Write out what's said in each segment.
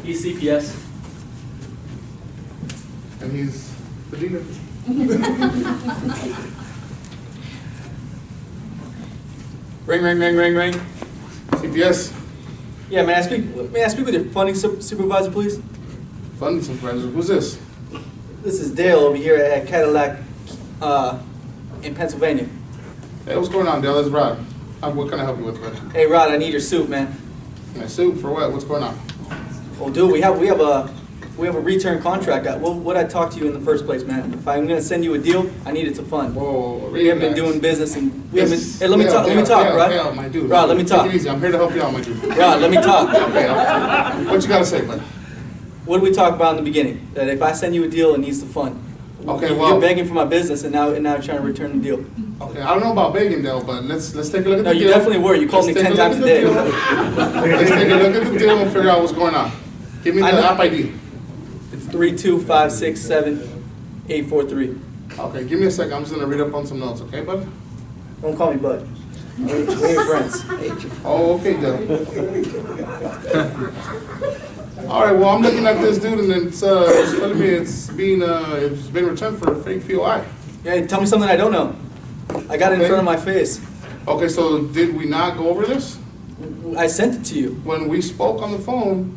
He's CPS. And he's the dealer. Ring, ring, ring, ring, ring. CPS. Yeah, may I speak with your funding supervisor, please? Funding supervisor. Who's this? This is Dale over here at Cadillac in Pennsylvania. Hey, what's going on, Dale? It's Rod. What can I help you with, bud? Hey, Rod, I need your suit, man. My suit for what? What's going on? Well, dude, we have a return contract. What I talked to you in the first place, man. If I'm gonna send you a deal, I need it to fund. Whoa, we haven't been doing business, and we haven't. Hey, let me talk, Rod. My dude. Rod, let me talk. Take it easy. I'm here to help you out, my dude. Rod, let me talk. Okay, what you gotta say, bud? What did we talk about in the beginning? That if I send you a deal, it needs to fund. Okay, well, you're begging for my business, and now you're trying to return the deal. Okay, I don't know about begging, Dale, but let's take a look at the deal. No, you definitely were. You called me 10 times a day. Let's take a look at the deal and figure out what's going on. Give me the app ID. It's 32567-843. Okay, give me a second. I'm just gonna read up on some notes, okay, bud? Don't call me bud. We ain't friends. Oh, okay, Dale. All right, well, I'm looking at this dude, and it's telling me it's been returned for a fake POI. Yeah, tell me something I don't know. I got it in front of my face. Okay, so did we not go over this? I sent it to you. When we spoke on the phone,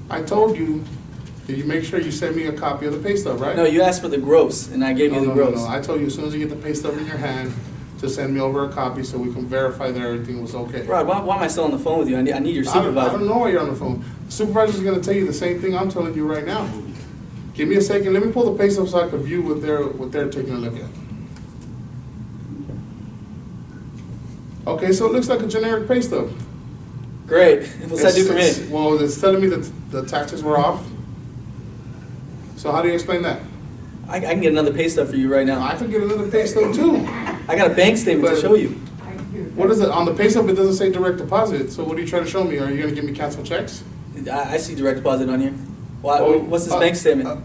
I told you, did you make sure you sent me a copy of the pay stub, right? No, you asked for the gross, and I gave you the gross. No, I told you as soon as you get the pay stub in your hand, to send me over a copy so we can verify that everything was okay. Rod, why am I still on the phone with you? I need your supervisor. I don't know why you're on the phone. The supervisor's going to tell you the same thing I'm telling you right now. Give me a second. Let me pull the pay stub so I can view what they're taking a look at. Okay, so it looks like a generic pay stub. Great. What's that do for me? Well, it's telling me that the taxes were off. So how do you explain that? I can get another pay stub for you right now. I can get another pay stub too. I got a bank statement to show you. What is it? On the pay stub, it doesn't say direct deposit. So what are you trying to show me? Are you going to give me canceled checks? I see direct deposit on here. What's this bank statement?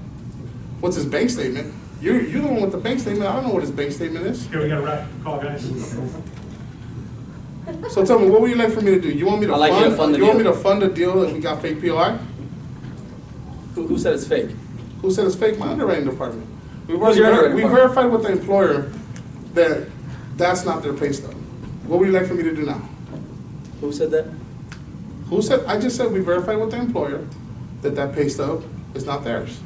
What's his bank statement? You're the one with the bank statement. I don't know what his bank statement is. Here, we got a wrap call, guys. So tell me, what would you like for me to do? You want me to fund the deal. You want me to fund a deal that we got fake POI? Who said it's fake? Who said it's fake? My underwriting department. We verified with the employer that that's not their pay stub. What would you like for me to do now? Who said that? Who said? I just said we verified with the employer that pay stub is not theirs.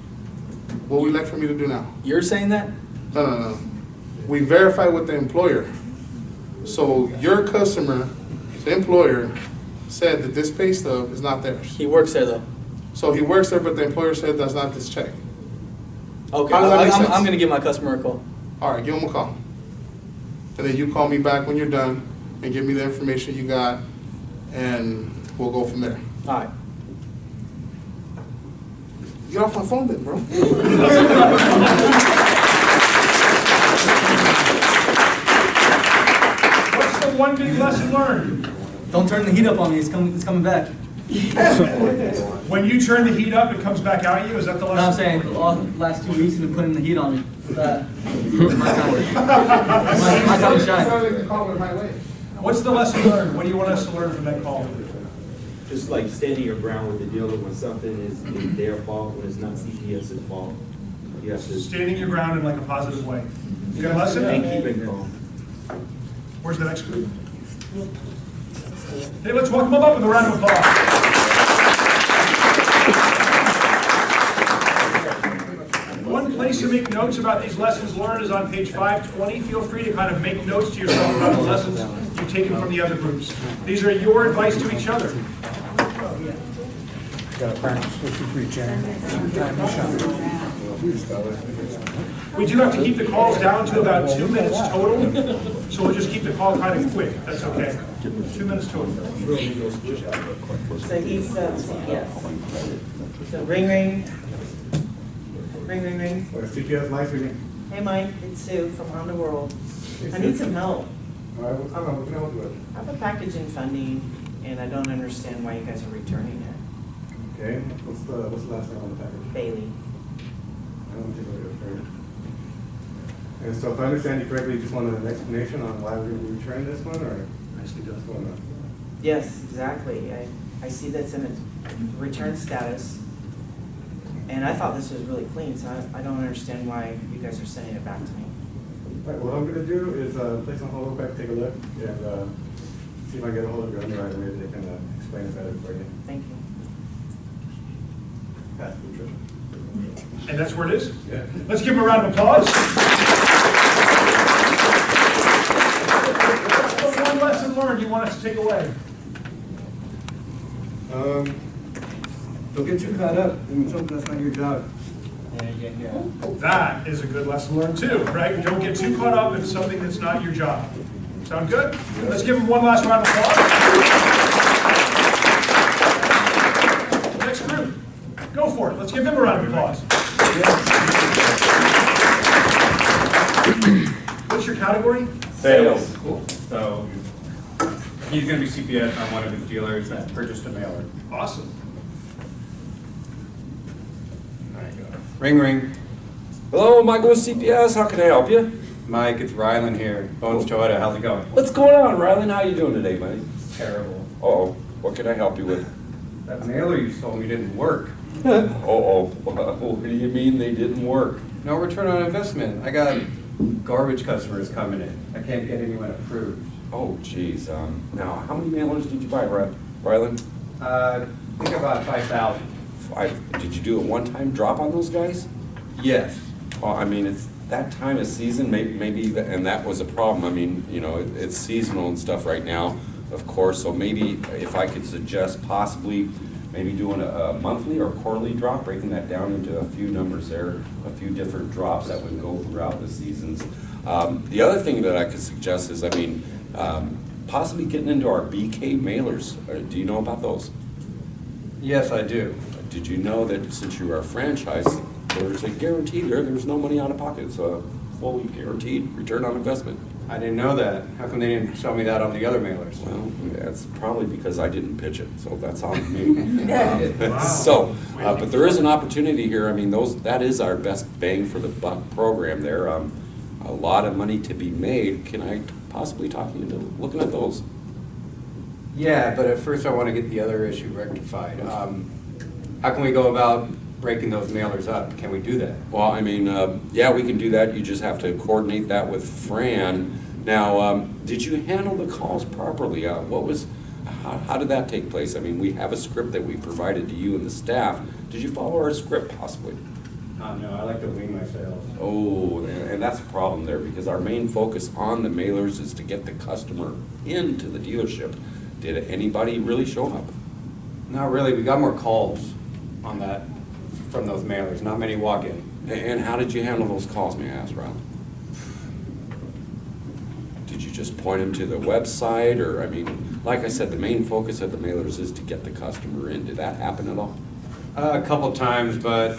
What would you like for me to do now? You're saying that? No. We verified with the employer. So your customer, the employer, said that this pay stub is not theirs. He works there though. So he works there, but the employer said that's not this check. Okay, I'm going to give my customer a call. All right, give him a call. And then you call me back when you're done and give me the information you got, and we'll go from there. All right. Get off my phone then, bro. What's the one big lesson learned? Don't turn the heat up on me. It's coming back. When you turn the heat up, it comes back out at you? Is that the lesson? No, I'm saying the last 2 weeks you've been putting the heat on me. My time to shine. What's the lesson learned? What do you want us to learn from that call? Just like standing your ground with the dealer when something is their fault, when it's not CPS's fault. You have to Standing your ground in like a positive way. You got a lesson? and keep it calm. Where's the next group? Hey, let's welcome them up with a round of applause. One place to make notes about these lessons learned is on page 520. Feel free to kind of make notes to yourself about the lessons you've taken from the other groups. These are your advice to each other. Gotta practice what you preach, Aaron. Time to shine. We do have to keep the calls down to about 2 minutes total, so we'll just keep the call kind of quick. That's okay. 2 minutes total. So he says yes. So ring ring. Ring ring ring. CPS life reading. Hey Mike, it's Sue from On the World. I need some help. All right, what can I help you with? I have a package in funding and I don't understand why you guys are returning it. Okay, what's the last name on the package? Bailey. I don't think we're referring. And so if I understand you correctly, you just want an explanation on why we're going to return this one, or what's going on? Yes, exactly. I see that's in its return status. And I thought this was really clean, so I don't understand why you guys are sending it back to me. All right, what I'm gonna do is place on hold real quick, take a look, and see if I can get a hold of your underwriter, maybe they can explain it better for you. Thank you. Pass the nutrition. And that's where it is? Yeah. Let's give him a round of applause. What one lesson learned you want us to take away? Don't get too caught up in something that's not your job. That is a good lesson learned too, right? Don't get too caught up in something that's not your job. Sound good? Let's give him one last round of applause. Next group, go for it. Let's give him a round of applause. What's your category? Sales. Cool. So he's going to be CPS on one of his dealers that purchased a mailer. Awesome. Ring, ring. Hello, Michael with CPS. How can I help you? Mike, it's Rylan here. Bones Toyota. How's it going? What's going on, Rylan? How you doing today, buddy? Terrible. Uh-oh. What can I help you with? That mailer you sold me didn't work. Uh-oh. What do you mean they didn't work? No return on investment. I got garbage customers coming in. I can't get anyone approved. Oh, geez. Now, how many mailers did you buy, Rylan? I think about 5,000. 5. Did you do a one-time drop on those guys? Yes. Well, I mean, it's that time of season, maybe, and that was a problem. I mean, you know, it's seasonal and stuff right now, of course, so maybe if I could suggest possibly maybe doing a monthly or quarterly drop, breaking that down into a few numbers there, a few different drops that would go throughout the seasons. The other thing that I could suggest is, I mean, possibly getting into our BK mailers. Do you know about those? Yes, I do. Did you know that since you are a franchise, there's a guarantee there's no money out of pocket. It's a fully guaranteed return on investment. I didn't know that. How come they didn't tell me that on the other mailers? Well, that's probably because I didn't pitch it, so that's on me. But there is an opportunity here. I mean, that is our best bang for the buck program there. A lot of money to be made. Can I possibly talk you into looking at those? Yeah, but at first I want to get the other issue rectified. How can we go about breaking those mailers up? Can we do that? Well, I mean, yeah, we can do that. You just have to coordinate that with Fran. Now, did you handle the calls properly? How did that take place? I mean, we have a script that we provided to you and the staff. Did you follow our script possibly? No, I like to wing my sales. Oh, and that's a problem there because our main focus on the mailers is to get the customer into the dealership. Did anybody really show up? Not really. We got more calls on that from those mailers. Not many walk in. And how did you handle those calls, may I ask, Ron? Did you just point them to the website? Or, I mean, like I said, the main focus of the mailers is to get the customer in. Did that happen at all? A couple times, but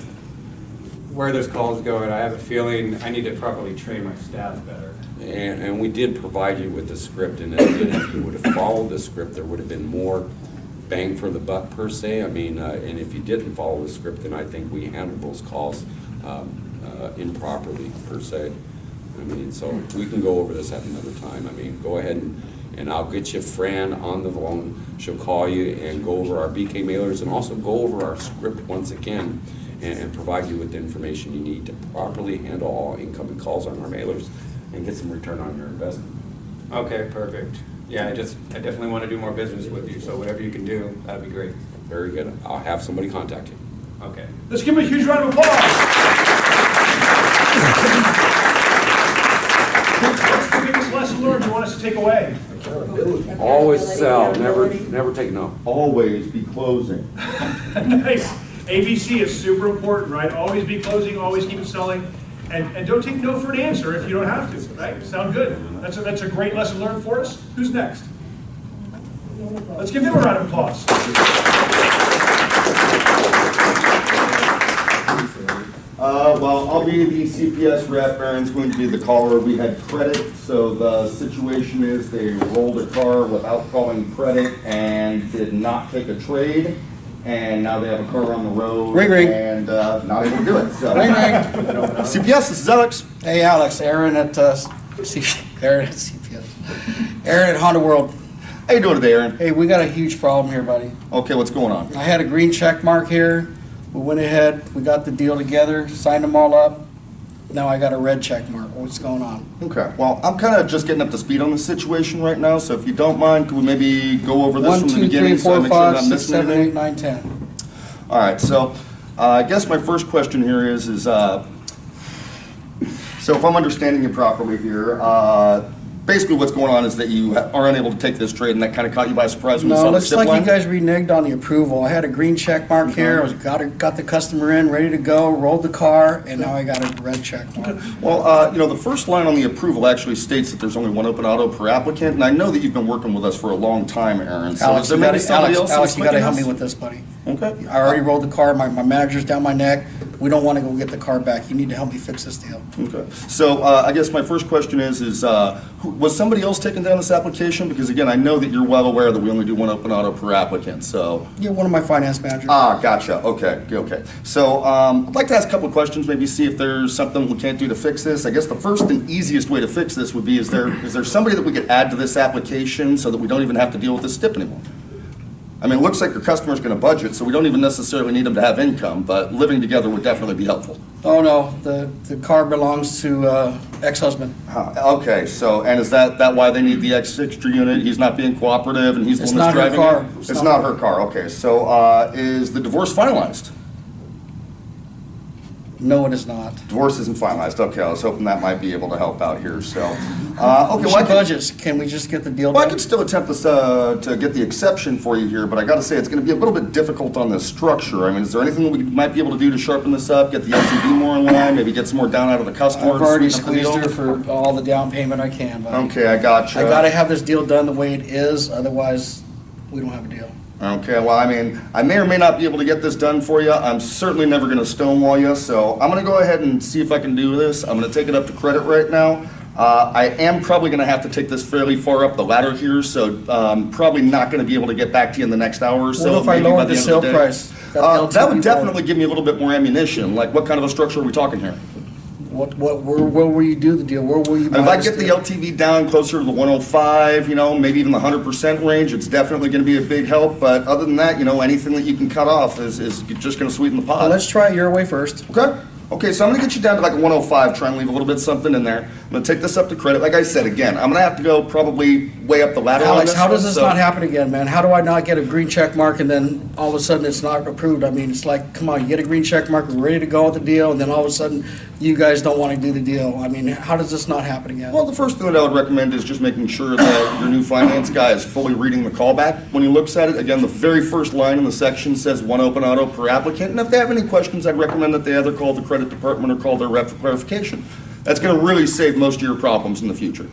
where those calls go, I have a feeling I need to properly train my staff better. And we did provide you with the script, and if you would have followed the script, there would have been more bang for the buck per se. I mean, and if you didn't follow the script, then I think we handled those calls improperly per se. I mean, so we can go over this at another time. I mean, go ahead and I'll get you Fran on the phone. She'll call you and go over our BK mailers and also go over our script once again and provide you with the information you need to properly handle all incoming calls on our mailers and get some return on your investment. Okay, perfect. Yeah, I definitely want to do more business with you, so whatever you can do, that'd be great. Very good. I'll have somebody contact you. Okay. Let's give him a huge round of applause. What's the biggest lesson learned you want us to take away? Always sell, never take no. Always be closing. Nice. ABC is super important, right? Always be closing, always keep it selling, and don't take no for an answer if you don't have to, right? Sound good? That's a great lesson learned for us. Who's next? Let's give them a round of applause. Well, I'll be the CPS rep. Aaron's going to be the caller. We had credit, so the situation is they rolled a car without calling credit and did not take a trade, and now they have a car on the road and not able to do it. So. Ring, ring. CPS, this is Alex. Hey, Alex. Aaron at CPS. Aaron at Honda World. How you doing today, Aaron? Hey, we got a huge problem here, buddy. Okay, what's going on? I had a green check mark here. We went ahead, we got the deal together, signed them all up. Now I got a red check mark. What's going on? Okay, well, I'm kind of just getting up to speed on the situation right now, so if you don't mind, could we maybe go over this 1, from the 2, 3, beginning? so I 4, make sure I'm 5, not 6, missing 7, 8, anything? 9, 10. All right, so I guess my first question here is so if I'm understanding you properly here, basically what's going on is that you are unable to take this trade, and that kind of caught you by surprise when you No, saw the looks zip like line? you guys reneged on the approval. I had a green check mark here, I was, got the customer in, ready to go, rolled the car, and now I got a red check mark. Well, the first line on the approval actually states that there's only one open auto per applicant, and I know that you've been working with us for a long time, Aaron. So Alex, is there you maybe gotta, somebody else Alex, that's you gotta clicking help me this? with this, buddy. Okay. I already rolled the car, my manager's down my neck. We don't wanna go get the car back. You need to help me fix this deal. Okay. So I guess my first question is was somebody else taking down this application? Because again, I know that you're well aware that we only do one open auto per applicant, so. You're one of my finance managers. Ah, gotcha. Okay, okay. So I'd like to ask a couple of questions, maybe see if there's something we can't do to fix this. I guess the first and easiest way to fix this would be, is there somebody that we could add to this application so that we don't even have to deal with this stip anymore? I mean, it looks like your customer's gonna budget, so we don't even necessarily need them to have income, but living together would definitely be helpful. Oh, no, the car belongs to ex-husband. Okay, so, and is that why they need the extra unit? He's not being cooperative and he's the It's one that's not her driving car. it? It's not her car, okay. So is the divorce finalized? No, it is not. Divorce isn't finalized, okay. I was hoping that might be able to help out here, so. Okay, What's your budgets? Can we just get the deal Well, I done? could still attempt this, to get the exception for you here, but I gotta say, it's gonna be a little bit difficult on this structure. I mean, is there anything that we might be able to do to sharpen this up, get the LTV more in line, maybe get some more down out of the customer? I've to already sweeten up the squeezed her deal? for all the down payment I can, buddy. Okay, I gotcha. I gotta have this deal done the way it is, otherwise we don't have a deal. Okay, well, I mean, I may or may not be able to get this done for you. I'm certainly never gonna stonewall you, so I'm gonna go ahead and see if I can do this. I'm gonna take it up to credit right now. I am probably gonna have to take this fairly far up the ladder here, so probably not gonna be able to get back to you in the next hour or so. What if I maybe by lowered the end of sale day. price? Got the That would LTV definitely give me a little bit more ammunition. Like, what kind of a structure are we talking here? Where will you do the deal? Where will you buy If I this get the deal? LTV down closer to the 105, maybe even the 100% range, it's definitely gonna be a big help. But other than that, anything that you can cut off is just gonna sweeten the pot. Well, let's try it your way first. Okay, so I'm gonna get you down to like a 105, try and leave a little bit something in there. I'm gonna take this up to credit. Like I said, again, I'm gonna have to go probably way up the ladder on Alex, this how does one, this so- not happen again, man? How do I not get a green check mark and then all of a sudden it's not approved? I mean, it's like, come on, you get a green check mark, we're ready to go with the deal, and then all of a sudden you guys don't want to do the deal. I mean, how does this not happen again? Well, the first thing that I would recommend is just making sure that your new finance guy is fully reading the callback when he looks at it. Again, the very first line in the section says one open auto per applicant, and if they have any questions, I'd recommend that they either call the credit department or call their rep for clarification. That's gonna really save most of your problems in the future.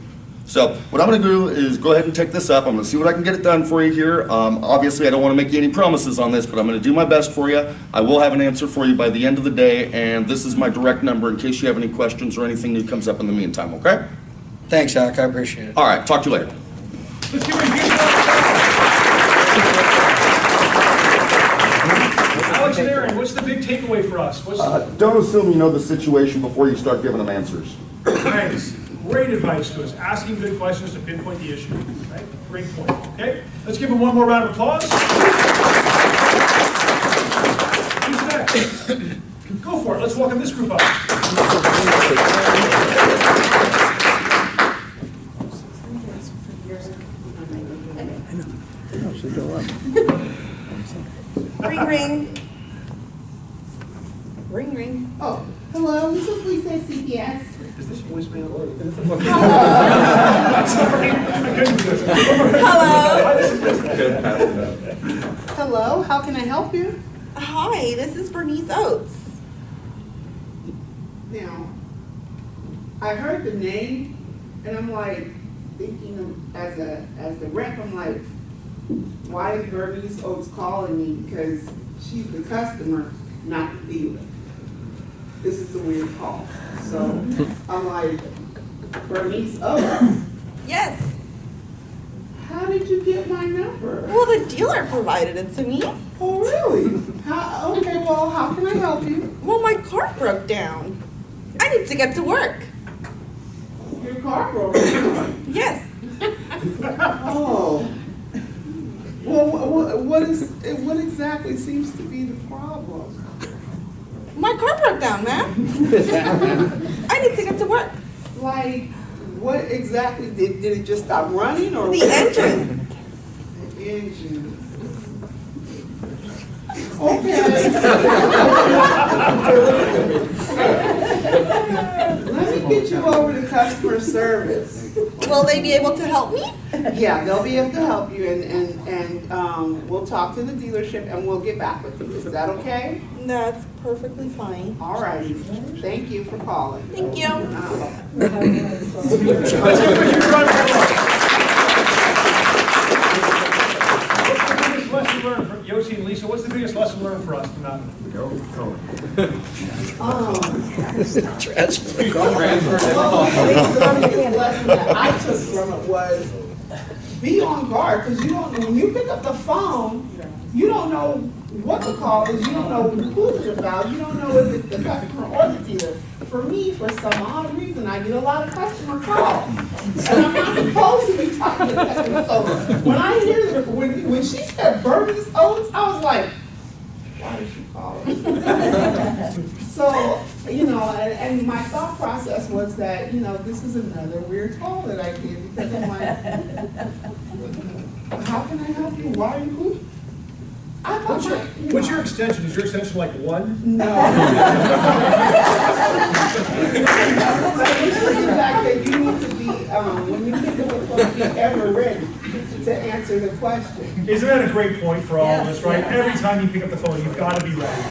So what I'm gonna do is go ahead and take this up. I'm gonna see what I can get it done for you here. Obviously, I don't wanna make you any promises on this, but I'm gonna do my best for you. I will have an answer for you by the end of the day, and this is my direct number in case you have any questions or anything new comes up in the meantime, okay? Thanks, Alec, I appreciate it. All right, talk to you later. Let's give it a huge Alex and Aaron, what's the big takeaway for us? Don't assume you know the situation before you start giving them answers. Thanks. Great advice to us. Asking good questions to pinpoint the issue. Right? Great point. Okay, let's give him one more round of applause. Who's next? Go for it. Let's welcome this group up. Ring, ring. Ring, ring. Oh, hello, this is Lisa at CPS. Is this voicemail? Hello. Hello, how can I help you? Hi, this is Bernice Oates. Now, I heard the name, and I'm like thinking of, as the rep, I'm like, why is Bernice Oates calling me? Because she's the customer, not the dealer. This is a weird call. So I'm like, Bernice Oates? Yes. How did you get my number? Well, the dealer provided it to me. Oh, really? Okay, well, how can I help you? Well, my car broke down. I need to get to work. Your car broke down? Yes. Oh. Well, what exactly seems to be the problem? car broke down, man. I need to get to work. Like, what exactly, did it just stop running or? The engine. The engine. Okay. Let me get you over to customer service. Will they be able to help me? Yeah, they'll be able to help you and we'll talk to the dealership and we'll get back with you. Is that okay? That's perfectly fine. All righty. Thank you for calling. Thank you. Lesson learned for Yossi and Lisa, what's the biggest lesson learned for us tonight? The lesson that I took from it was be on guard, because you don't know, when you pick up the phone, you don't know what the call is, you don't know who it's about, you don't know if it's the customer or the dealer. For me, for some odd reason, I get a lot of customer calls, and I'm not supposed to be talking to customers. So when I hear when she said Bernie's Oats, I was like, why did she call us? So, you know, and my thought process was that, you know, this is another weird call that I did, because I'm like, how can I help you? Why are you who? I thought What's your extension? Is your extension like 1? No. The fact that you need to be, when you pick up the phone, be ever ready to answer the question. Isn't that a great point for all of us, right? Every time you pick up the phone, you've got to be ready.